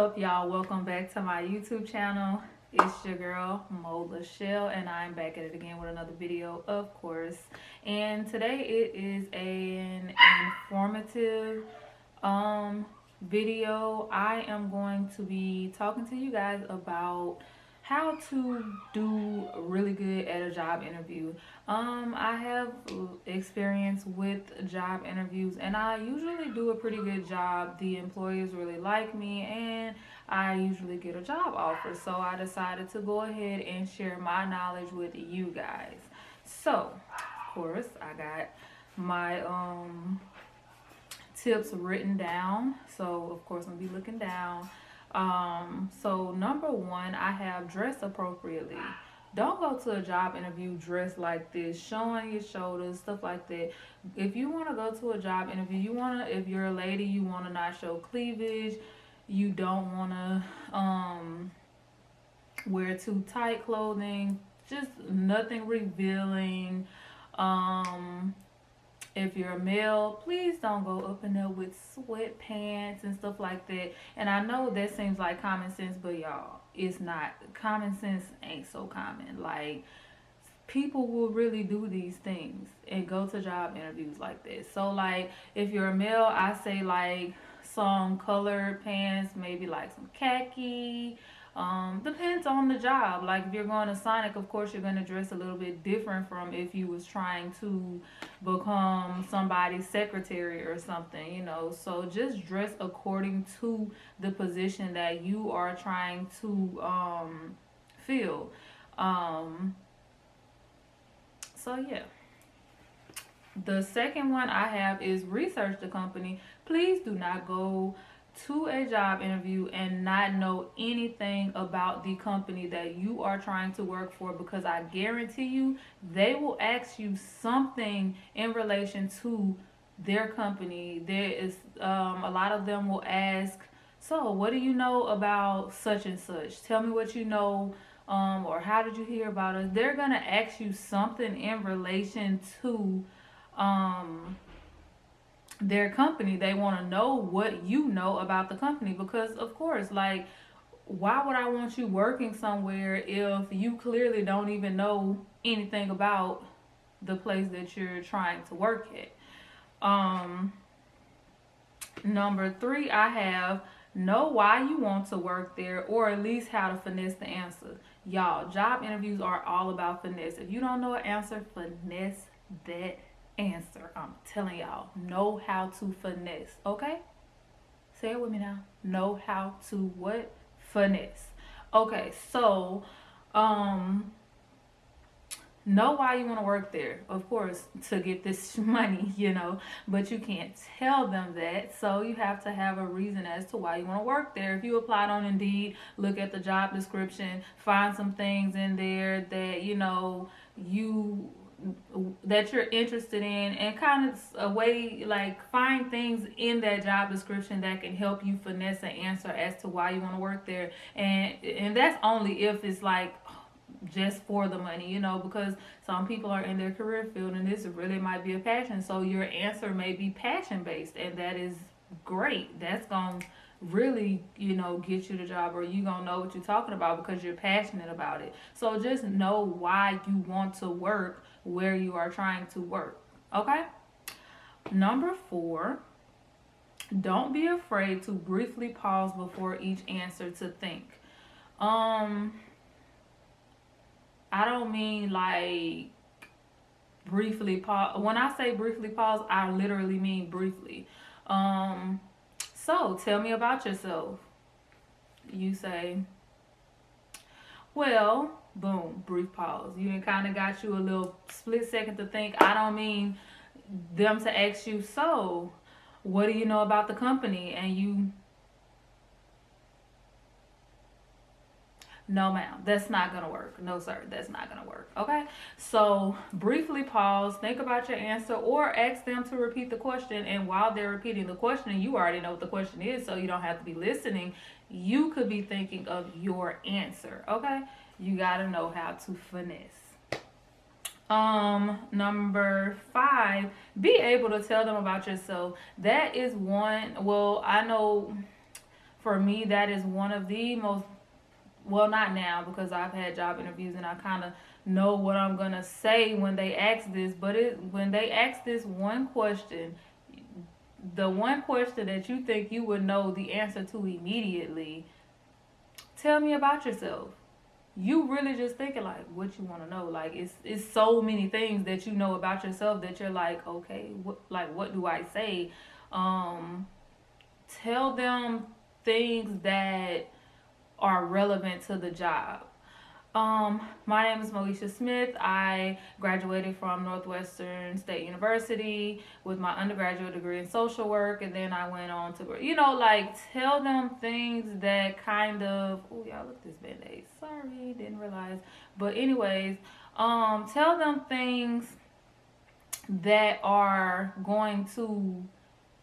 up, y'all? Welcome back to my YouTube channel. It's your girl Mo Lachelle, and I'm back at it again with another video, of course. And today it is an informative video. I am going to be talking to you guys about how to do really good at a job interview. I have experience with job interviews, and I usually do a pretty good job. The employers really like me, and I usually get a job offer. So I decided to go ahead and share my knowledge with you guys. So, of course, I got my tips written down. So of course I'm gonna be looking down. So number one, I have dress appropriately. Don't go to a job interview dressed like this, showing your shoulders, stuff like that. If you want to go to a job interview, if you're a lady, you want to not show cleavage. You don't want to wear too tight clothing, just nothing revealing. If you're a male, please don't go up in there with sweatpants and stuff like that. And I know that seems like common sense, but y'all, it's not. Common sense ain't so common. Like, people will really do these things and go to job interviews like this. So, like, if you're a male, I say, like, some colored pants, maybe like some khaki. Depends on the job. Like, if you're going to Sonic, of course you're going to dress a little bit different from if you was trying to become somebody's secretary or something, you know. So just dress according to the position that you are trying to fill. So yeah. The second one I have is research the company. Please do not go to a job interview and not know anything about the company that you are trying to work for, because I guarantee you they will ask you something in relation to their company. There is a lot of them will ask, so what do you know about such and such? Tell me what you know, or how did you hear about us? They're gonna ask you something in relation to their company. They want to know what you know about the company, because of course, like, why would I want you working somewhere if you clearly don't even know anything about the place that you're trying to work at? Number three, I have know why you want to work there, or at least how to finesse the answer. Y'all, job interviews are all about finesse. If you don't know an answer, finesse that answer. I'm telling y'all, know how to finesse. Okay, say it with me now. Know how to what? Finesse. Okay, so know why you want to work there, of course, to get this money, you know, but you can't tell them that. So you have to have a reason as to why you want to work there. If you applied on Indeed, look at the job description, find some things in there that that you're interested in, and kind of a way, like, find things in that job description that can help you finesse an answer as to why you want to work there. And that's only if it's like just for the money, you know, because some people are in their career field and this really might be a passion. So your answer may be passion based, and that is great. That's gonna really, you know, get you the job, or you gonna know what you're talking about because you're passionate about it. So just know why you want to work where you are trying to work. Okay? Number four, don't be afraid to briefly pause before each answer to think. I don't mean like briefly pause. When I say briefly pause, I literally mean briefly. So tell me about yourself. You say, well, boom, brief pause. You kind of got you a little split second to think. I don't mean them to ask you, so what do you know about the company? And you, no ma'am, that's not gonna work. No sir, that's not gonna work. Okay, so briefly pause, think about your answer, or ask them to repeat the question. And while they're repeating the question, you already know what the question is, so you don't have to be listening. You could be thinking of your answer. Okay, you gotta know how to finesse. Number five, be able to tell them about yourself. That is one. Well, I know For me, that is one of the most, well, not now because I've had job interviews and I kind of know what I'm gonna say when they ask this. But when they ask this one question, the one question that you think you would know the answer to immediately, tell me about yourself. You really just thinking like what you want to know. Like it's so many things that you know about yourself that you're like, okay, what do I say? Um, Tell them things that are relevant to the job. My name is Moesha Smith. I graduated from Northwestern State University with my undergraduate degree in social work, and then I went on to, like tell them things that kind of. Oh, y'all, look at this band-aid. Sorry, didn't realize. But anyways, tell them things that are going to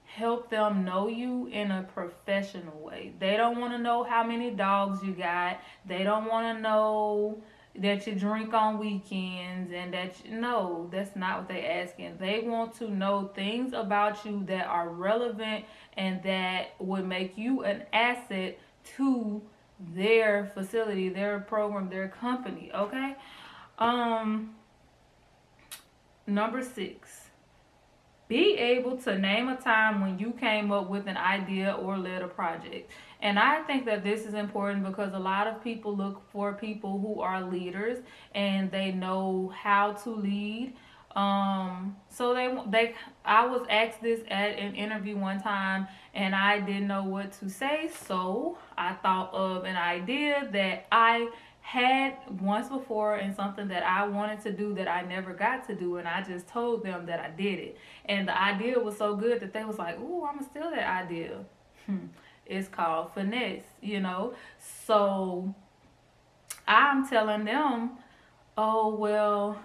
help them know you in a professional way. They don't want to know how many dogs you got. They don't want to know that you drink on weekends and no, that's not what they're asking. They want to know things about you that are relevant and that would make you an asset to their facility, their program, their company, okay? Um Number 6, be able to name a time when you came up with an idea or led a project. And I think that this is important because a lot of people look for people who are leaders and they know how to lead. So I was asked this at an interview one time and I didn't know what to say, so I thought of an idea that I had once before and something that I wanted to do that I never got to do, and I just told them that I did it. And the idea was so good that they was like, "Ooh, I'm gonna steal that idea." It's called finesse. So I'm telling them, "Oh well,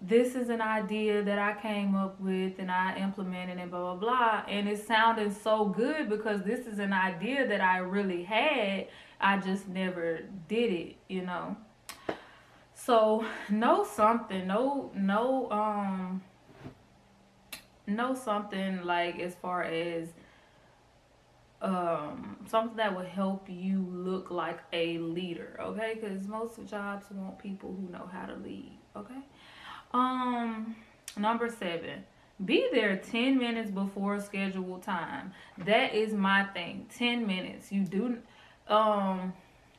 this is an idea that I came up with and I implemented and blah blah blah." And it sounded so good because this is an idea that I really had. I just never did it. So know something. Know something like as far as something that will help you look like a leader, okay? Because most jobs want people who know how to lead, okay? Um, Number 7, be there 10 minutes before scheduled time. That is my thing. 10 minutes. You do, um,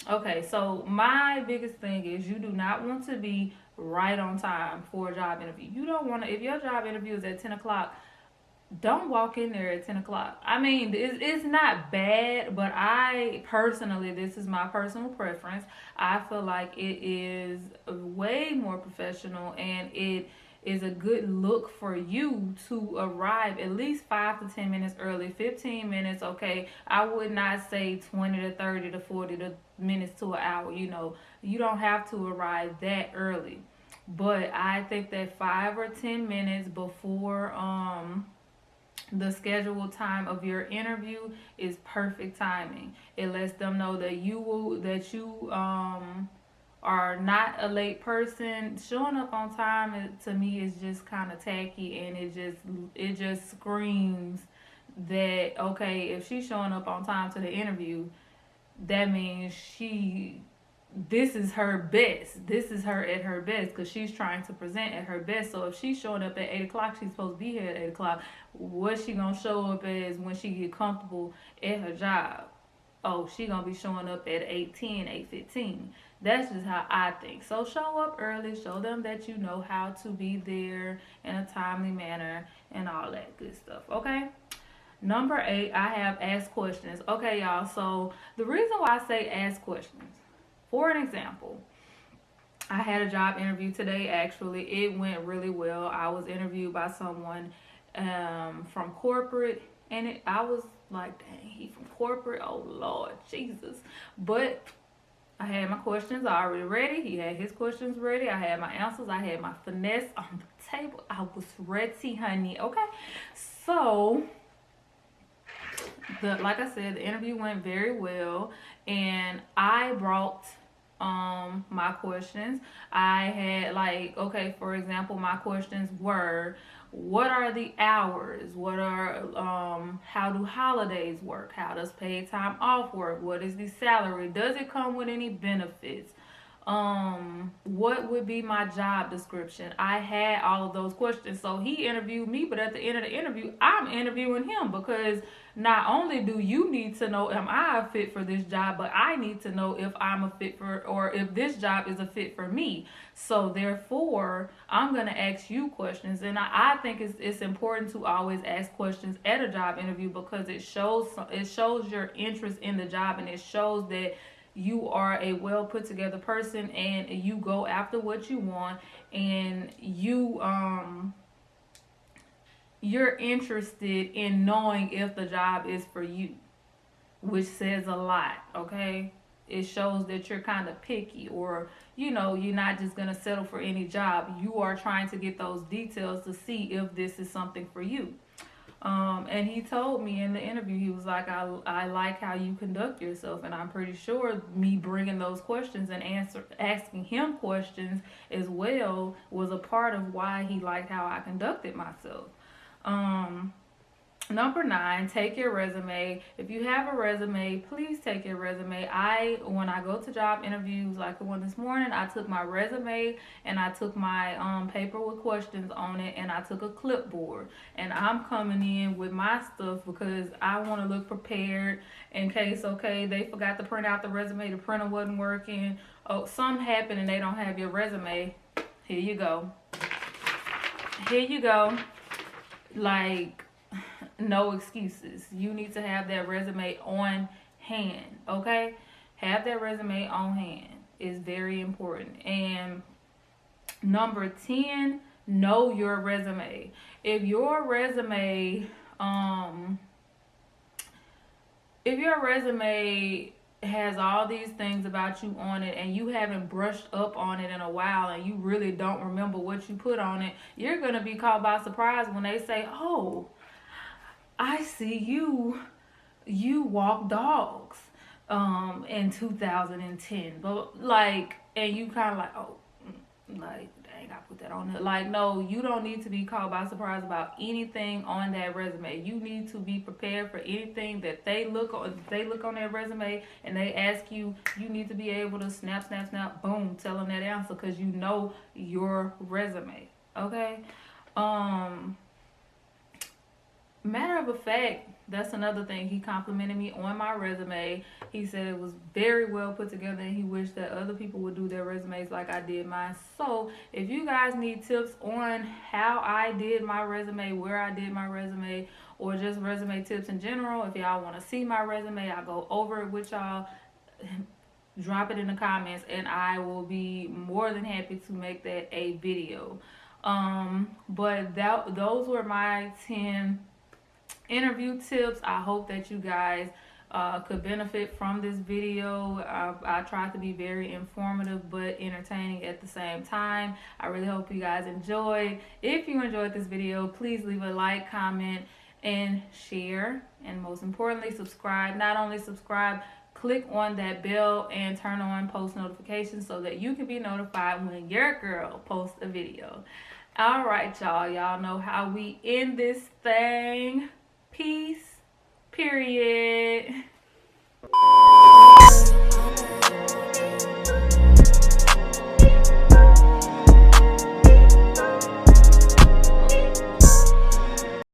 okay, so my biggest thing is you do not want to be right on time for a job interview. You don't want to, if your job interview is at 10 o'clock, don't walk in there at 10 o'clock. I mean, it's not bad, but I personally, this is my personal preference. I feel like it is way more professional and it is a good look for you to arrive at least 5 to 10 minutes early. 15 minutes, okay. I would not say 20 to 30 to 40 to minutes to an hour. You don't have to arrive that early. But I think that 5 or 10 minutes before the scheduled time of your interview is perfect timing. It lets them know that you are not a late person. Showing up on time to me is just kind of tacky, and it just screams that okay, if she's showing up on time to the interview, that means this is her best. This is her at her best because she's trying to present at her best. So if she's showing up at 8 o'clock, she's supposed to be here at 8 o'clock. What's she going to show up as when she get comfortable at her job? Oh, she going to be showing up at 8:10, 8:15. That's just how I think. So show up early. Show them that you know how to be there in a timely manner and all that good stuff. Okay? Number 8, I have ask questions. Okay, y'all. So the reason why I say ask questions, for an example, I had a job interview today. Actually, it went really well. I was interviewed by someone from corporate, and I was like, dang, he from corporate? Oh, Lord, Jesus. But I had my questions already ready. He had his questions ready. I had my answers. I had my finesse on the table. I was ready, honey. Okay? So, like I said, the interview went very well, and I brought my questions. I had, like, okay, for example, my questions were, what are the hours, what are how do holidays work, how does paid time off work, what is the salary, does it come with any benefits, what would be my job description. I had all of those questions. So he interviewed me, but at the end of the interview, I'm interviewing him, because not only do you need to know, am I a fit for this job, but I need to know if I'm a fit for, or if this job is a fit for me. So therefore, I'm going to ask you questions. And I think it's important to always ask questions at a job interview, because it shows your interest in the job, and it shows that you are a well put together person, and you go after what you want, and you're interested in knowing if the job is for you, which says a lot. Okay, it shows that you're kind of picky, or you're not just going to settle for any job. You are trying to get those details to see if this is something for you. And he told me in the interview, he was like, I like how you conduct yourself. And I'm pretty sure me bringing those questions and asking him questions as well was a part of why he liked how I conducted myself. Number 9, take your resume. If you have a resume, please take your resume. When I go to job interviews like the one this morning, I took my resume and I took my paper with questions on it, and I took a clipboard. And I'm coming in with my stuff because I want to look prepared in case, they forgot to print out the resume, the printer wasn't working, something happened and they don't have your resume. Here you go. Like, no excuses. You need to have that resume on hand, okay? Have that resume on hand. Is very important. And number 10, know your resume. If your resume has all these things about you on it, and you haven't brushed up on it in a while, and you really don't remember what you put on it, you're going to be caught by surprise when they say, oh, I see you walk dogs in 2010. But and you kind of like, oh, like, dang, I put that on there. Like, no, you don't need to be caught by surprise about anything on that resume. You need to be prepared for anything that they look on their resume and they ask you. You need to be able to snap, boom, tell them that answer, because you know your resume. Okay. Matter of fact, that's another thing. He complimented me on my resume. He said it was very well put together, and he wished that other people would do their resumes like I did mine. So if you guys need tips on how I did my resume, where I did my resume, or just resume tips in general, if y'all want to see my resume, I'll go over it with y'all. Drop it in the comments, and I will be more than happy to make that a video. But those were my 10 interview tips. I hope that you guys could benefit from this video. I tried to be very informative but entertaining at the same time. I really hope you guys enjoyed. If you enjoyed this video, please leave a like, comment, and share. And most importantly, subscribe. Not only subscribe, click on that bell and turn on post notifications so that you can be notified when your girl posts a video. All right, y'all. Y'all know how we end this thing. Peace. Period.